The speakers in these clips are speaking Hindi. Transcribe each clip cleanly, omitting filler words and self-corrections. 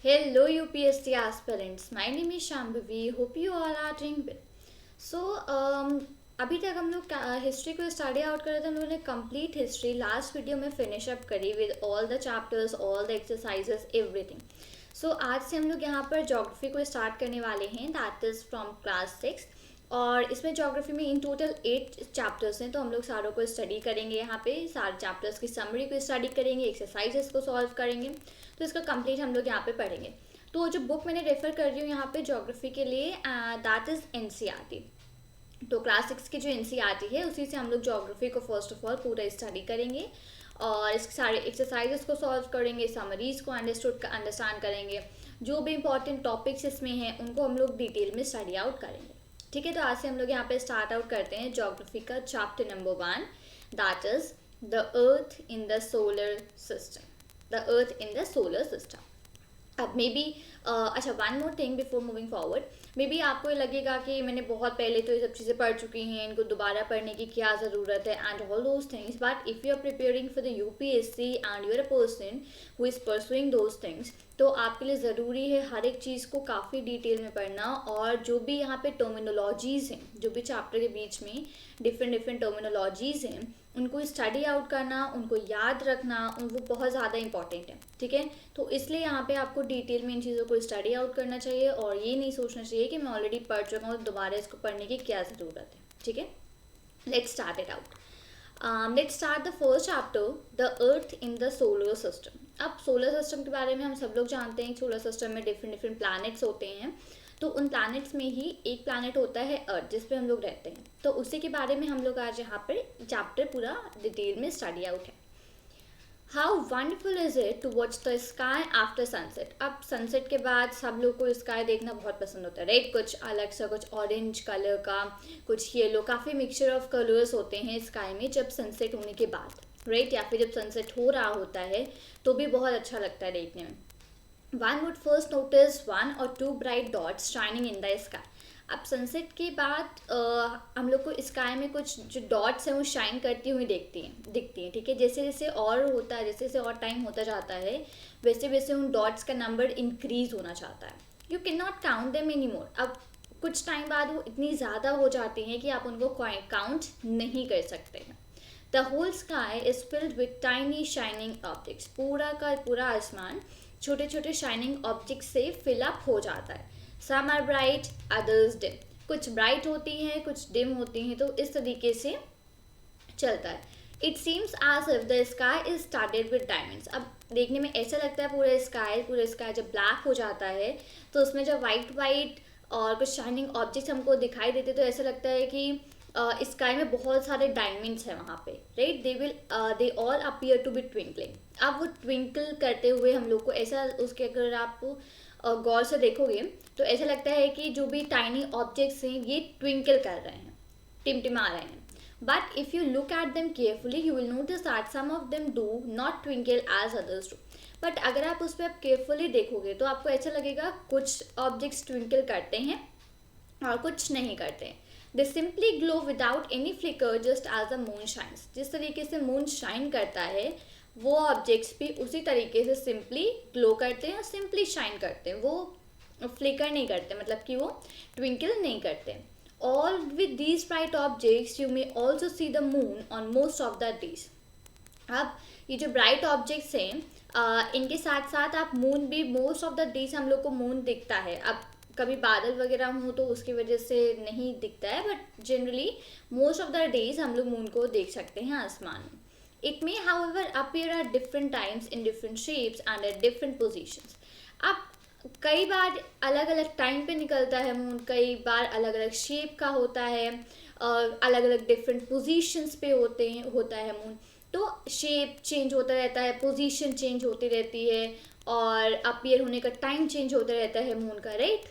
Hello UPSC aspirants, my name is Shambhavi. Hope you all are doing well. So अभी तक हम लोग हिस्ट्री को स्टडी आउट कर रहे थे. हम लोगों ने कंप्लीट हिस्ट्री लास्ट वीडियो में फिनिश अप करी with all the chapters, all the exercises, everything. So आज से हम लोग यहाँ पर ज्योग्राफी को स्टार्ट करने वाले हैं, दैट इज़ फ्रॉम क्लास 6. और इसमें ज्योग्राफी में इन टोटल 8 चैप्टर्स हैं, तो हम लोग सारों को स्टडी करेंगे. यहाँ पे सारे चैप्टर्स की समरी को स्टडी करेंगे, एक्सरसाइजेस को सॉल्व करेंगे. तो इसका कंप्लीट हम लोग यहाँ पे पढ़ेंगे. तो जो बुक मैंने रेफर कर रही हूँ यहाँ पे ज्योग्राफी के लिए, दैट इज़ NCERT. तो क्लास 6 की जो NCERT है उसी से हम लोग ज्योग्राफी को फर्स्ट ऑफ ऑल पूरा स्टडी करेंगे और इसके सारे एक्सरसाइजेस को सॉल्व करेंगे, समरीज को अंडरस्टैंड करेंगे. जो भी इंपॉर्टेंट टॉपिक्स इसमें हैं उनको हम लोग डिटेल में स्टडी आउट करेंगे. ठीक है, तो आज से हम लोग यहाँ पे स्टार्ट आउट करते हैं ज्योग्राफी का chapter number 1, that is the earth in the solar system. The earth in the solar system. अब मे बी अच्छा, one more thing before moving forward. May be आपको ये लगेगा कि मैंने बहुत पहले तो ये सब चीज़ें पढ़ चुकी हैं, इनको दोबारा पढ़ने की क्या ज़रूरत है and all those things. But if you are preparing for the UPSC and you are a person who is pursuing those things, तो आपके लिए ज़रूरी है हर एक चीज़ को काफ़ी डिटेल में पढ़ना. और जो भी यहाँ पे टर्मिनोलॉजीज़ हैं, जो भी चैप्टर के बीच में डिफरेंट टर्मिनोलॉजीज़ हैं, उनको स्टडी आउट करना, उनको याद रखना, वो बहुत ज़्यादा इंपॉर्टेंट है. ठीक है, तो इसलिए यहाँ पे आपको डिटेल में इन चीज़ों को स्टडी आउट करना चाहिए और ये नहीं सोचना चाहिए कि मैं ऑलरेडी पढ़ चुका हूँ, दोबारा इसको पढ़ने की क्या ज़रूरत है. ठीक है, let's start it out. Let's start the first chapter, the earth in the solar system. अब सोलर सिस्टम के बारे में हम सब लोग जानते हैं. सोलर सिस्टम में डिफरेंट प्लैनेट्स होते हैं. तो उन प्लैनेट्स में ही एक प्लैनेट होता है अर्थ, जिस पे हम लोग रहते हैं. तो उसी के बारे में हम लोग आज यहाँ पर चैप्टर पूरा डिटेल में स्टडी आउट है. How wonderful is it to watch the sky after sunset. अब सनसेट के बाद सब लोग को स्काई देखना बहुत पसंद होता है, राइट. कुछ अलग सा, कुछ ऑरेंज कलर का, कुछ येलो, काफ़ी मिक्सचर ऑफ कलर्स होते हैं स्काई में जब सनसेट होने के बाद, राइट. या फिर जब सनसेट हो रहा होता है तो भी बहुत अच्छा लगता है देखने में. One would first notice one or two bright dots shining in the sky. अब सनसेट के बाद हम लोग को स्काई में कुछ जो डॉट्स हैं वो शाइन करती हुई दिखती हैं. ठीक है, जैसे जैसे और होता है, जैसे जैसे और टाइम होता जाता है, वैसे वैसे उन डॉट्स का नंबर इंक्रीज होना चाहता है. You can not count them any more. अब कुछ टाइम बाद वो इतनी ज़्यादा हो जाती हैं कि आप उनको काउंट नहीं कर सकते हैं. The whole sky is filled with tiny shining objects. पूरा का पूरा आसमान छोटे छोटे शाइनिंग ऑब्जेक्ट से फिलअप हो जाता है. Some are bright, others dim. कुछ ब्राइट होती हैं, कुछ डिम होती हैं. तो इस तरीके से चलता है. It seems as if the sky is started with diamonds. अब देखने में ऐसा लगता है पूरा स्काई जब ब्लैक हो जाता है तो उसमें जब वाइट और कुछ शाइनिंग ऑब्जेक्ट्स हमको दिखाई देते तो ऐसा लगता है कि स्काई में बहुत सारे डायमंड्स हैं वहाँ पे, right. They all appear to be twinkling. अब वो ट्विंकल करते हुए हम लोग को ऐसा, उसके अगर आप गौर से देखोगे तो ऐसा लगता है कि जो भी टाइनी ऑब्जेक्ट्स हैं ये ट्विंकल कर रहे हैं, टिमटिमा रहे हैं. But if you look at them carefully you will notice that some of them do not twinkle as others do. But अगर आप उस पर आप केयरफुली देखोगे तो आपको ऐसा लगेगा कुछ ऑब्जेक्ट्स ट्विंकल करते हैं और कुछ नहीं करते हैं. They simply glow without any flicker just as the moon shines. जिस तरीके से मून शाइन करता है वो ऑब्जेक्ट्स भी उसी तरीके से सिंपली ग्लो करते हैं और सिंपली शाइन करते हैं. वो फ्लिकर नहीं करते, मतलब कि वो ट्विंकल नहीं करते. All with these bright objects you may also see the moon on most of the days. अब ये जो ब्राइट ऑब्जेक्ट्स हैं इनके साथ साथ आप मून भी, मोस्ट ऑफ द डेज हम लोग को मून दिखता है. अब कभी बादल वगैरह हो तो उसकी वजह से नहीं दिखता है, but generally most of the days हम लोग मून को देख सकते हैं आसमान में. It may however appear at different times in different shapes and at different positions. अब कई बार अलग अलग टाइम पे निकलता है मून, कई बार अलग अलग शेप का होता है, अलग अलग डिफरेंट पोजीशंस पे होता है मून. तो शेप चेंज होता रहता है, पोजीशन चेंज होती रहती है और अपीयर होने का टाइम चेंज होता रहता है मून का, right.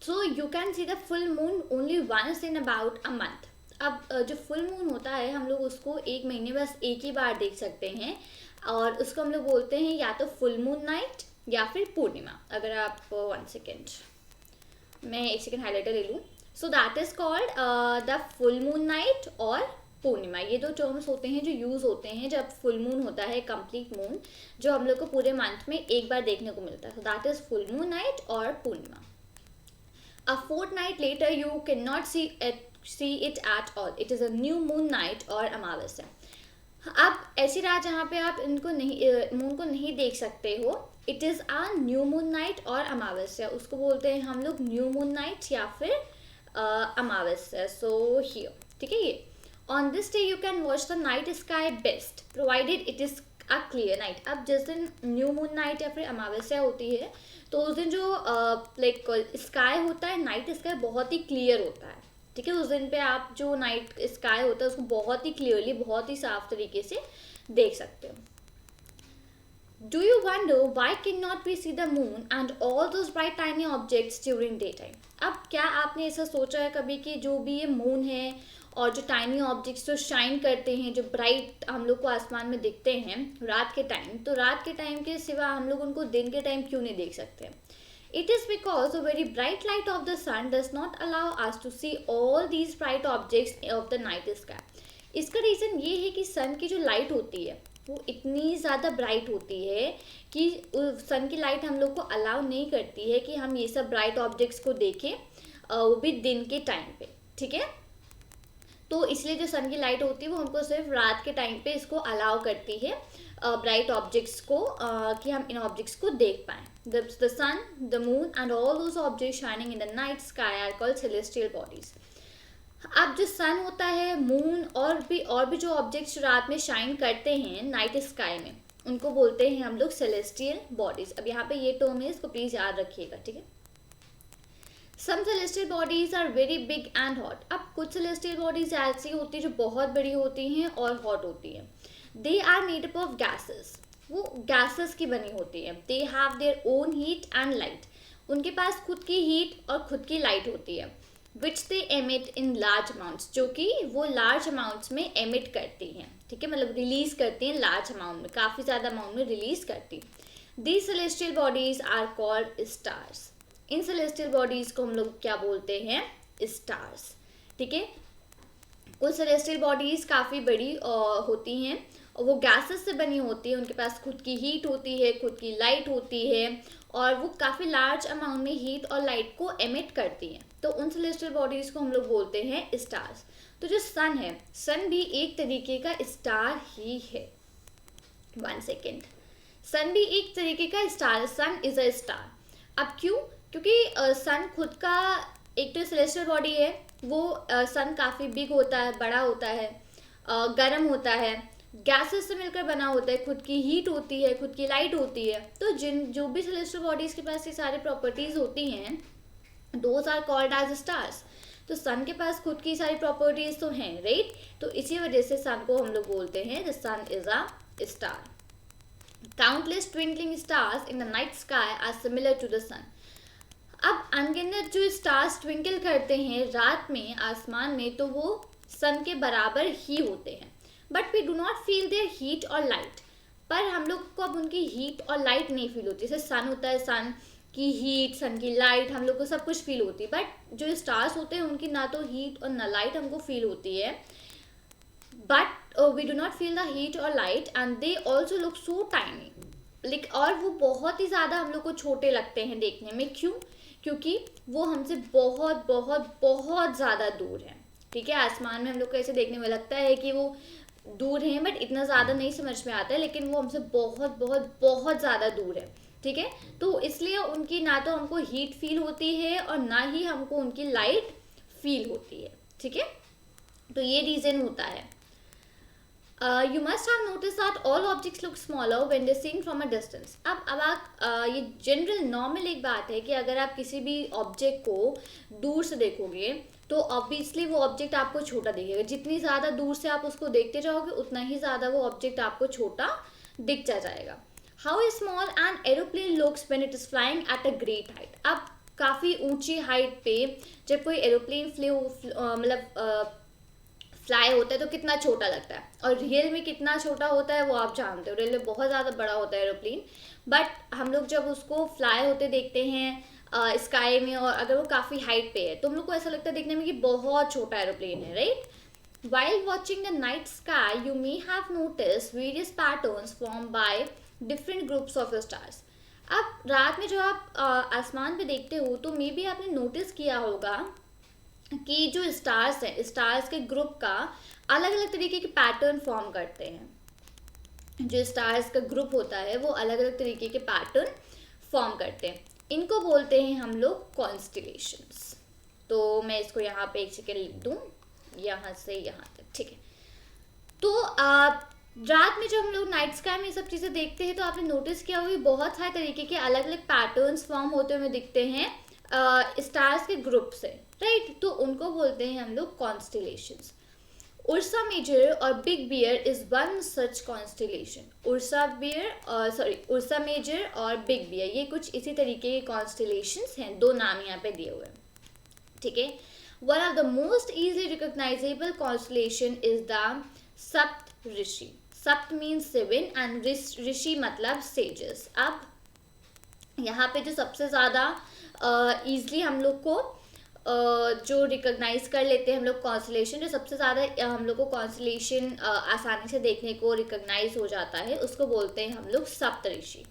So you can see the full moon only once in about a month. अब जो फुल मून होता है हम लोग उसको एक महीने बस एक ही बार देख सकते हैं और उसको हम लोग बोलते हैं या तो फुल मून नाइट या फिर पूर्णिमा. अगर आप 1 सेकेंड, मैं 1 सेकेंड हाईलाइटर ले लूँ. So that is called the full moon night और पूर्णिमा। ये दो टर्म्स होते हैं जो यूज़ होते हैं जब फुल मून होता है, कंप्लीट मून, जो हम लोग को पूरे मंथ में एक बार देखने को मिलता है। So that is full moon night और पूर्णिमा। A fortnight later you cannot see it at all. It is a new moon night or अमावस्या। अब ऐसी रात जहाँ पे आप इनको नहीं मून को नहीं देख सकते हो, it is a new moon night और अमावस्या, उसको बोलते हैं हम लोग न्यू मून नाइट या फिर अमावस्या। सो हियर, ठीक है, ये on this day you can watch the night sky best provided it is a clear night. अब जिस दिन न्यू मून नाइट या फिर अमावस्या होती है तो उस दिन जो लाइक स्काई होता है, नाइट स्काई बहुत ही क्लियर होता है, ठीक है। उस दिन पे आप जो नाइट स्काई होता है उसको बहुत ही क्लियरली, बहुत ही साफ तरीके से देख सकते हो। Do you wonder why can not we see the moon and all those bright tiny objects during day time. अब क्या आपने ऐसा सोचा है कभी कि जो भी ये मून है और जो टाइनी ऑब्जेक्ट्स जो शाइन करते हैं, जो ब्राइट हम लोग को आसमान में दिखते हैं रात के टाइम, तो रात के टाइम के सिवा हम लोग उनको दिन के टाइम क्यों नहीं देख सकते? It is because the very bright light of the sun does not allow us to see all these bright objects of the night sky. इसका रीज़न ये है कि सन की जो लाइट होती है वो इतनी ज़्यादा ब्राइट होती है कि सन की लाइट हम लोग को अलाउ नहीं करती है कि हम ये सब ब्राइट ऑब्जेक्ट्स को देखें, वो भी दिन के टाइम पे, ठीक है। तो इसलिए जो सन की लाइट होती है वो हमको सिर्फ रात के टाइम पे इसको अलाउ करती है ब्राइट ऑब्जेक्ट्स को, कि हम इन ऑब्जेक्ट्स को देख पाएँ। The sun, the moon and all those objects shining in the night sky are called celestial bodies. अब जो सन होता है, मून और भी जो ऑब्जेक्ट्स रात में शाइन करते हैं नाइट स्काई में, उनको बोलते हैं हम लोग सेलेस्टियल बॉडीज। अब यहाँ पे ये टर्म है, इसको प्लीज याद रखिएगा, ठीक है। Some celestial bodies are very big and hot. अब कुछ सेलेस्टियल बॉडीज ऐसी होती है जो बहुत बड़ी होती हैं और हॉट होती हैं। They are made up of gases, वो गैसेस की बनी होती है। They have their own heat and light, उनके पास खुद की हीट और खुद की लाइट होती है। Which they emit in large amounts, जो कि वो लार्ज अमाउंट्स में एमिट करती हैं, ठीक है, मतलब रिलीज करती हैं लार्ज अमाउंट में, काफ़ी ज़्यादा अमाउंट में रिलीज करती हैं। These celestial bodies are called stars. इन सेलेस्टियल बॉडीज को हम लोग क्या बोलते हैं? स्टार्स, ठीक है। कुछ सेलेस्टियल बॉडीज काफ़ी बड़ी होती हैं और वो गैसेस से बनी होती है, उनके पास खुद की हीट होती है, खुद की लाइट होती है और वो काफ़ी लार्ज अमाउंट में हीट और लाइट को एमिट करती हैं। तो उन सेलेस्टियल बॉडीज़ को हम लोग बोलते हैं स्टार्स। तो जो सन है, सन भी एक तरीके का स्टार ही है। 1 सेकेंड, सन भी एक तरीके का star, sun is a star. अब क्यों? क्योंकि सन खुद का एक तो सेलेस्टियल बॉडी है, वो सन काफ़ी बिग होता है, बड़ा होता है, गर्म होता है, गैसेस से मिलकर बना होता है, खुद की हीट होती है, खुद की लाइट होती है। तो जो भी सेलेस्टियल बॉडीज के पास ये सारी प्रॉपर्टीज होती हैं, those are called as stars. तो सन के पास खुद की सारी प्रॉपर्टीज तो हैं, राइट। तो इसी वजह से सन को हम लोग बोलते हैं the sun is a star. Countless twinkling stars in the night sky are similar to the sun. अब अनगिनत जो स्टार्स ट्विंकल करते हैं रात में आसमान में, तो वो सन के बराबर ही होते हैं, but we do not feel their heat और लाइट। पर हम लोग को अब उनकी हीट और लाइट नहीं फील होती। जैसे सन होता है, सन की हीट, सन की लाइट हम लोग को सब कुछ फील होती है, बट जो स्टार्स होते हैं उनकी ना तो हीट और ना लाइट हमको फील होती है। But we do not feel the heat और light and they also look so tiny, और वो बहुत ही ज़्यादा हम लोग को छोटे लगते हैं देखने में। क्यों? क्योंकि वो हमसे बहुत बहुत बहुत ज़्यादा दूर है, ठीक है। आसमान में हम लोग को ऐसे देखने में लगता है कि वो दूर हैं, बट इतना ज़्यादा नहीं समझ में आता है, लेकिन वो हमसे बहुत बहुत बहुत ज़्यादा दूर है, ठीक है। तो इसलिए उनकी ना तो हमको हीट फील होती है और ना ही हमको उनकी लाइट फील होती है, ठीक है। तो ये रीज़न होता है। You must have noticed that all objects look smaller when they're seen from a distance. अब आप ये जनरल नॉर्मल एक बात है कि अगर आप किसी भी ऑब्जेक्ट को दूर से देखोगे तो ऑब्वियसली वो ऑब्जेक्ट आपको छोटा दिखेगा। जितनी ज़्यादा दूर से आप उसको देखते जाओगे उतना ही ज़्यादा वो ऑब्जेक्ट आपको छोटा दिखता जाएगा। How small an aeroplane looks when it is flying at a great height. अब काफ़ी ऊंची हाइट पे जब कोई एरोप्लेन फ्लाई होता है तो कितना छोटा लगता है, और रियल में कितना छोटा होता है वो आप जानते हो। रियल में बहुत ज़्यादा बड़ा होता है एरोप्लेन, बट हम लोग जब उसको फ्लाई होते देखते हैं स्काई में, और अगर वो काफ़ी हाइट पे है तो हम लोग को ऐसा लगता है देखने में कि बहुत छोटा एरोप्लेन है, right. While watching the night sky, you may have noticed various patterns formed by different groups of stars. अब रात में जो आप आसमान पे देखते हो तो मे बी आपने नोटिस किया होगा कि जो स्टार्स हैं, स्टार्स के ग्रुप का अलग अलग तरीके के पैटर्न फॉर्म करते हैं. जो स्टार्स का ग्रुप होता है वो अलग अलग तरीके के पैटर्न फॉर्म करते हैं. इनको बोलते हैं हम लोग कॉन्स्टिलेशंस. तो मैं इसको यहाँ पे एक सेकेंड लिख दूँ, यहाँ से यहाँ तक, ठीक है. तो रात में जब हम लोग नाइट स्काई में ये सब चीज़ें देखते हैं तो आपने नोटिस किया होगा बहुत सारे तरीके के अलग अलग पैटर्न्स फॉर्म होते हुए दिखते हैं स्टार्स के ग्रुप से, राइट. तो उनको बोलते हैं हम लोग कॉन्स्टिलेशंस. उर्सा मेजर और Big Bear is one such constellation. Ursa Major और बिग बियर ये कुछ इसी तरीके के कॉन्स्टिलेशंस हैं. दो नाम यहाँ पे दिए हुए हैं, ठीक है. One of the most easily recognisable constellation is the सप्त ऋषि. सप्त मीन्स 7 एंड ऋषि मतलब सेजेस. अब यहाँ पे जो सबसे ज़्यादा ईजली हम लोग को जो रिकॉग्नाइज कर लेते हैं हम लोग कॉन्स्टिलेशन, जो सबसे ज़्यादा हम लोग को कॉन्स्टिलेशन आसानी से देखने को रिकॉग्नाइज हो जाता है, उसको बोलते हैं हम लोग सप्त ऋषि,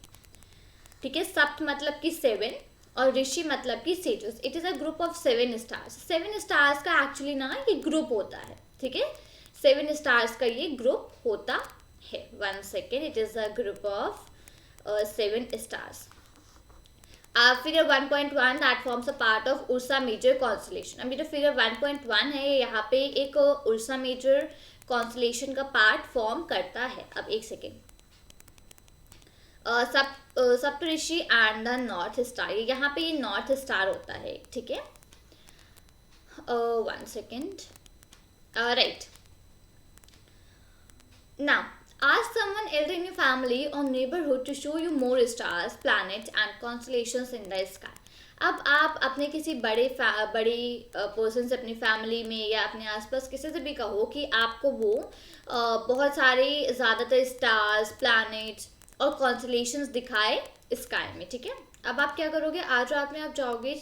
ठीक है. सप्त मतलब कि 7 और ऋषि मतलब कि sages. It is a group of 7 stars. 7 stars का एक्चुअली ना ये ग्रुप होता है, ठीक है. 7 स्टार्स का ये ग्रुप होता है. 1 second. It is a group of 7 stars. Figure 1.1 that forms a part of Ursa Major constellation. अभी जो फिगर 1.1 है यहाँ पे एक उर्सा मेजर कॉन्स्टिलेशन का पार्ट फॉर्म करता है. अब एक second. Saptarishi and the North Star. यहाँ पे ये नॉर्थ स्टार होता है, ठीक है. 1 second. Right. Now ask someone else in your family or neighborhood to show you more stars, planets and constellations in the sky. अब आप अपने किसी बड़े पर्सन से, अपनी फैमिली में या अपने आसपास किसी से भी कहो कि आपको वो बहुत सारे ज़्यादातर स्टार्स, प्लैनेट्स और कॉन्स्टेलेशंस दिखाए स्काई में, ठीक है. अब आप क्या करोगे, आज रात में आप जाओगे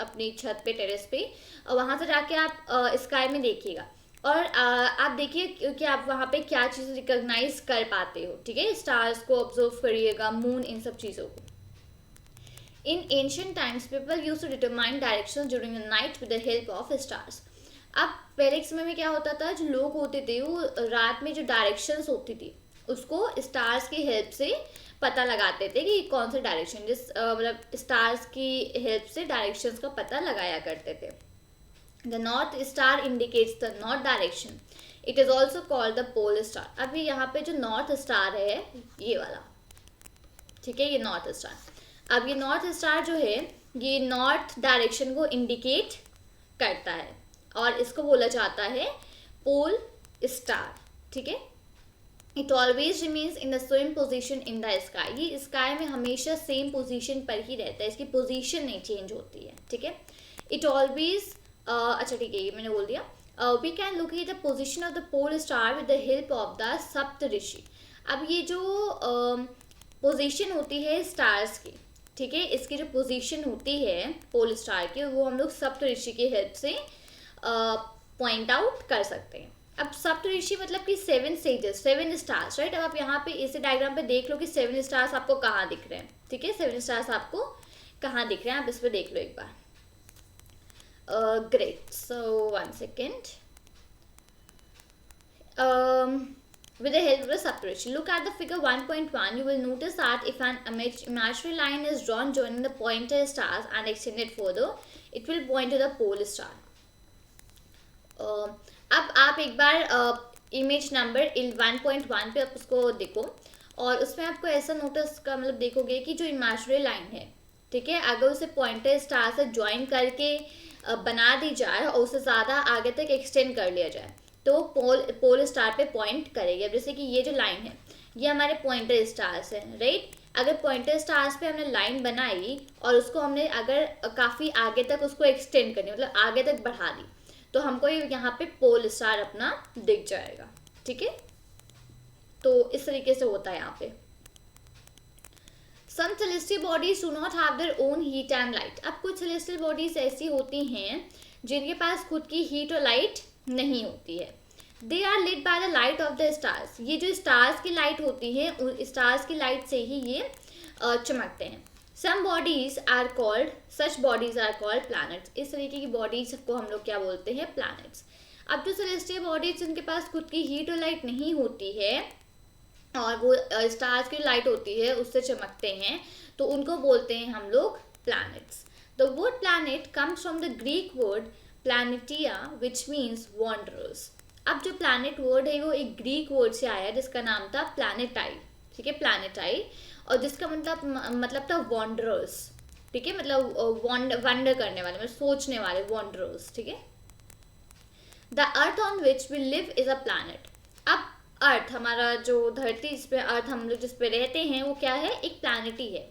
अपनी छत पे, टेरेस पे, वहाँ से जाके आप स्काई में देखिएगा और आप देखिए कि आप वहाँ पे क्या चीज़ रिकॉग्नाइज कर पाते हो, ठीक है. स्टार्स को ऑब्जर्व करिएगा, मून, इन सब चीज़ों को. In ancient times people used to determine directions during the night with the help of stars. अब पहले के समय में क्या होता था, जो लोग होते थे वो रात में जो डायरेक्शंस होती थी उसको स्टार्स की हेल्प से पता लगाते थे कि कौन सा डायरेक्शन, मतलब स्टार्स की हेल्प से डायरेक्शंस का पता लगाया करते थे. The north star indicates the north direction. It is also called the pole star. अभी यहाँ पे जो नॉर्थ स्टार है ये वाला, ठीक है, ये नॉर्थ स्टार. अब ये नॉर्थ स्टार जो है ये नॉर्थ डायरेक्शन को इंडिकेट करता है और इसको बोला जाता है पोल स्टार, ठीक है. It always remains in the same position in the sky. ये स्काई में हमेशा सेम पोजिशन पर ही रहता है, इसकी पोजिशन नहीं चेंज होती है, ठीक है. इट ऑलवेज अच्छा ठीक है, ये मैंने बोल दिया. We can locate the position of the pole star with the help of the Saptarishi. अब ये जो पोजीशन होती है स्टार्स की, ठीक है, इसकी जो पोजीशन होती है पोल स्टार की वो हम लोग सप्त ऋषि की हेल्प से पॉइंट आउट कर सकते हैं. अब सप्त ऋषि मतलब कि 7 सेजेस, 7 स्टार्स, राइट. अब आप यहाँ पे इस डायग्राम पे देख लो कि 7 स्टार्स आपको कहाँ दिख रहे हैं, ठीक है. 7 स्टार्स आपको कहाँ दिख रहे हैं, आप इस पर देख लो एक बार. Great. So 1 second. With the help of the Saptarishi, look at the figure 1.1. You will notice that if an imaginary line is drawn joining the pointer stars and extended further, it will point to the pole star. अब आप एक बार इमेज नंबर 1.1 पे आप उसको देखो और उसमें आपको ऐसा नोटिस का मतलब देखोगे कि जो इमेजिनरी लाइन है, ठीक है, अगर उसे पॉइंटर स्टार से ज्वाइन करके बना दी जाए और उसे ज़्यादा आगे तक एक्सटेंड कर लिया जाए तो पोल स्टार पे पॉइंट करेगी. अब जैसे कि ये जो लाइन है ये हमारे पॉइंटर स्टार्स हैं, राइट. अगर पॉइंटर स्टार्स पे हमने लाइन बनाई और उसको हमने अगर काफ़ी आगे तक उसको एक्सटेंड करनी, मतलब आगे तक बढ़ा दी, तो हमको यहाँ पे पोल स्टार अपना दिख जाएगा, ठीक है. तो इस तरीके से होता है यहाँ पे. Some celestial bodies do not have their own heat and light. अब कुछ celestial bodies ऐसी होती हैं जिनके पास खुद की हीट और लाइट नहीं होती है. They are lit by the light of the stars. ये जो स्टार्स की लाइट होती है, उन स्टार्स की लाइट से ही ये चमकते हैं। Some bodies are called, such bodies are called planets. इस तरीके की बॉडीज को हम लोग क्या बोलते हैं? प्लैनेट्स। अब जो सेलेस्टियल बॉडीज जिनके पास खुद की हीट और लाइट नहीं होती है और वो स्टार्स की लाइट होती है उससे चमकते हैं, तो उनको बोलते हैं हम लोग planets. The word planet comes from the Greek word planetai which means wanderers. अब जो प्लैनेट वर्ड है वो एक ग्रीक वर्ड से आया जिसका नाम था प्लैनेटाई, ठीक है, प्लैनेटाई, और जिसका मतलब था वॉन्डरर्स, ठीक है, मतलब वंडर करने वाले, मतलब सोचने वाले, वॉन्डरर्स, ठीक है। The earth on which we live is a planet. अब अर्थ, हमारा जो धरती, इस पे अर्थ हम लोग जिस पे रहते हैं, वो क्या है? एक प्लैनेट ही है।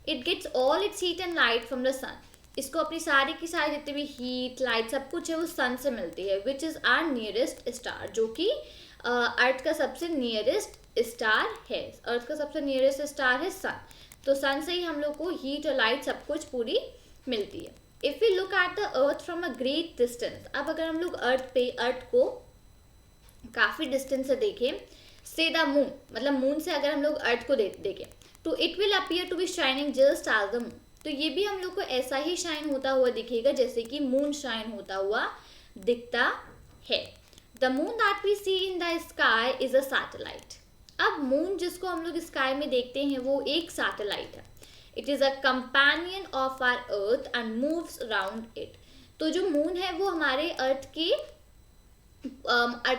It gets all its heat and light from the sun. इसको अपनी सारी की सारी जितनी भी हीट लाइट सब कुछ है वो सन से मिलती है, which is our nearest star, जो कि अर्थ का सबसे नियरेस्ट स्टार है। अर्थ का सबसे नियरेस्ट स्टार है सन, तो सन से ही हम लोग को हीट और लाइट सब कुछ पूरी मिलती है। If we look at the earth from a great distance, अब अगर हम लोग अर्थ को काफ़ी डिस्टेंस से देखें, से द मून, मतलब मून से अगर हम लोग अर्थ को देखें, तो it will appear to be shining just as the moon. तो ये भी हम लोग को ऐसा ही शाइन होता हुआ दिखेगा जैसे कि मून शाइन होता हुआ दिखता है। The moon that we see in the sky is a satellite. अब मून जिसको हम लोग स्काई में देखते हैं वो एक सैटेलाइट है। It is a companion of our earth and moves around it. तो जो मून है वो हमारे अर्थ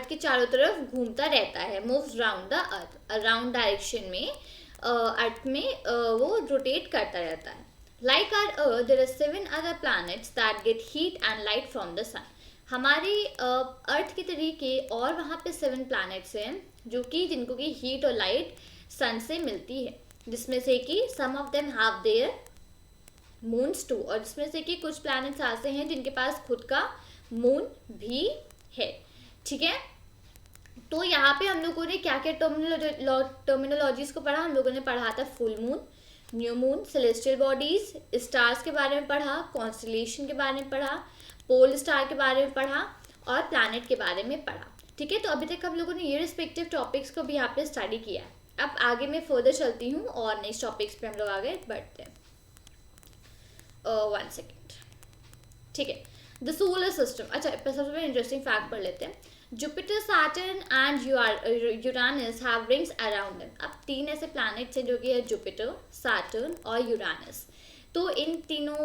के चारों तरफ घूमता रहता है, moves around the earth, around direction में अर्थ में वो रोटेट करता रहता है। Like our Earth, there are 7 other planets that get heat and light from the sun. हमारे अर्थ के तरीके और वहाँ पे 7 प्लैनेट्स हैं जो कि जिनको की हीट और लाइट सन से मिलती है, जिसमें से कि some of them have their moons too, और जिसमें से कि कुछ प्लैनेट्स ऐसे हैं जिनके पास खुद का मून भी है, ठीक है। तो यहाँ पे हम लोगों ने क्या क्या टर्मिनोलॉजीज को पढ़ा? हम लोगों ने पढ़ा था full moon, new moon, celestial bodies, stars के बारे में पढ़ा, कॉन्स्टलेशन के बारे में पढ़ा, पोल स्टार के बारे में पढ़ा और प्लैनेट के बारे में पढ़ा, ठीक है। तो अभी तक हम लोगों ने ये रिस्पेक्टिव टॉपिक्स को भी यहाँ पे स्टडी किया है। अब आगे मैं फर्दर चलती हूँ और नेक्स्ट टॉपिक्स पे हम लोग आगे बढ़ते हैं। 1 सेकेंड, ठीक है। द सोलर सिस्टम, अच्छा सबसे पहले इंटरेस्टिंग फैक्ट पढ़ लेते हैं। Jupiter, Saturn and Uranus have rings around them. अब 3 ऐसे प्लैनेट्स हैं जो कि है जुपिटर, सैटर्न और यूरानस। तो इन तीनों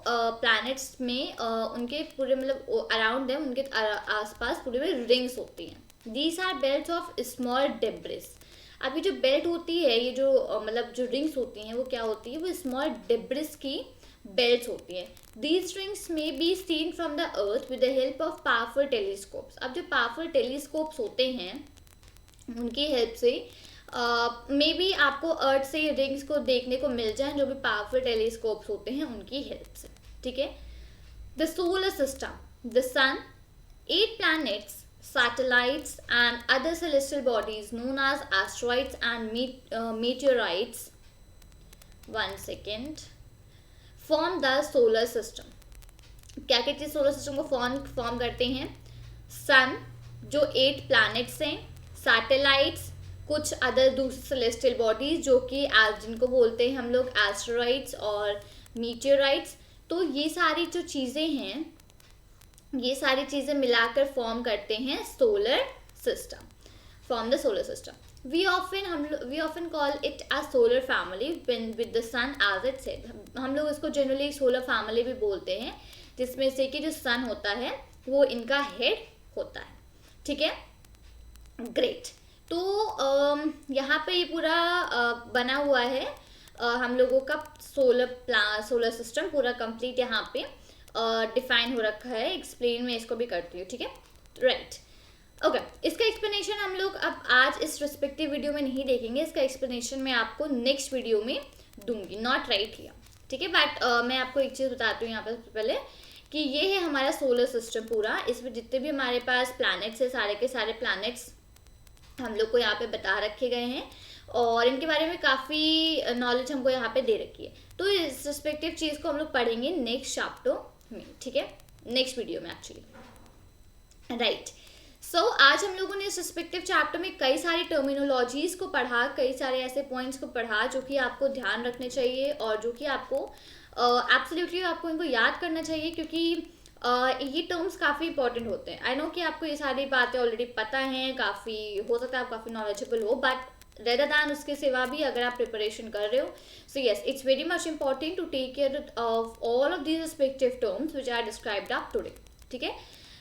प्लैनेट्स में उनके पूरे मतलब अराउंड देम, उनके आसपास पूरे में रिंग्स होती हैं। These are belts of small debris. अभी जो बेल्ट होती है, ये जो मतलब जो रिंग्स होती हैं वो क्या होती है? वो स्मॉल डेब्रिस की बेल्ट्स होती हैं। These rings may be seen from the earth with the help of powerful telescopes. अब जो पावरफुल टेलीस्कोप्स होते हैं उनकी हेल्प से मे बी आपको अर्थ से रिंग्स को देखने को मिल जाए, जो भी पावरफुल टेलीस्कोप्स होते हैं उनकी हेल्प से, ठीक है। The solar system, the sun, 8 planets, satellites and other celestial bodies known as asteroids and meteorites, 1 second, form the solar system. क्या क्या चीज़ सोलर सिस्टम को फॉर्म करते हैं? सन, जो 8 प्लैनेट्स हैं, सैटेलाइट्स, कुछ अदर दूसरी सेलेस्टियल बॉडीज जो कि जिनको बोलते हैं हम लोग एस्टेरॉइड्स और मीटियोराइट्स। तो ये सारी जो चीज़ें हैं, ये सारी चीज़ें मिलाकर फॉर्म करते हैं solar system, form the solar system. We often call it a solar family when with the sun as its head. हम लोग इसको जनरली सोलर फैमिली भी बोलते हैं, जिसमें से कि जो सन होता है वो इनका हेड होता है, ठीक है। ग्रेट। तो यहाँ पे ये पूरा बना हुआ है हम लोगों का सोलर सिस्टम पूरा कंप्लीट यहाँ पे डिफाइन हो रखा है। एक्सप्लेन मैं इसको भी करती हूँ, ठीक है, राइट। ओके, इसका एक्सप्लेनेशन हम लोग अब आज इस रिस्पेक्टिव वीडियो में नहीं देखेंगे। इसका एक्सप्लेनेशन मैं आपको नेक्स्ट वीडियो में दूंगी, नॉट राइट हियर, ठीक है। बट मैं आपको एक चीज़ बताती हूँ यहाँ पर पहले कि ये है हमारा सोलर सिस्टम पूरा। इसमें जितने भी हमारे पास प्लैनेट्स है, सारे के सारे प्लैनेट्स हम लोग को यहाँ पे बता रखे गए हैं और इनके बारे में काफ़ी नॉलेज हमको यहाँ पे दे रखी है। तो इस रिस्पेक्टिव चीज़ को हम लोग पढ़ेंगे नेक्स्ट चैप्टर में, ठीक है, नेक्स्ट वीडियो में एक्चुअली, राइट। आज हम लोगों ने इस रिस्पेक्टिव चैप्टर में कई सारी टर्मिनोलॉजीज को पढ़ा, कई सारे ऐसे पॉइंट्स को पढ़ा जो कि आपको ध्यान रखने चाहिए और जो कि आपको एब्सोल्युटली आपको इनको याद करना चाहिए, क्योंकि ये टर्म्स काफ़ी इंपॉर्टेंट होते हैं। आई नो कि आपको ये सारी बातें ऑलरेडी पता हैं, काफ़ी हो सकता है आप काफ़ी नॉलेजेबल हो, बट रेदर दैन उसके सिवा भी अगर आप प्रिपरेशन कर रहे हो, so yes it's very much important to take care of all of these respective terms which are described up today. ठीक है,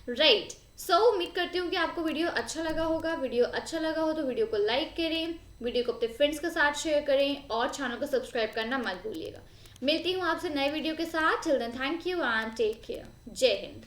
राइट। सो उम्मीद करती हूँ कि आपको वीडियो अच्छा लगा होगा। वीडियो अच्छा लगा हो तो वीडियो को लाइक करें, वीडियो को अपने फ्रेंड्स के साथ शेयर करें और चैनल को सब्सक्राइब करना मत भूलिएगा। मिलती हूँ आपसे नए वीडियो के साथ। Till then thank you and take care. जय हिंद।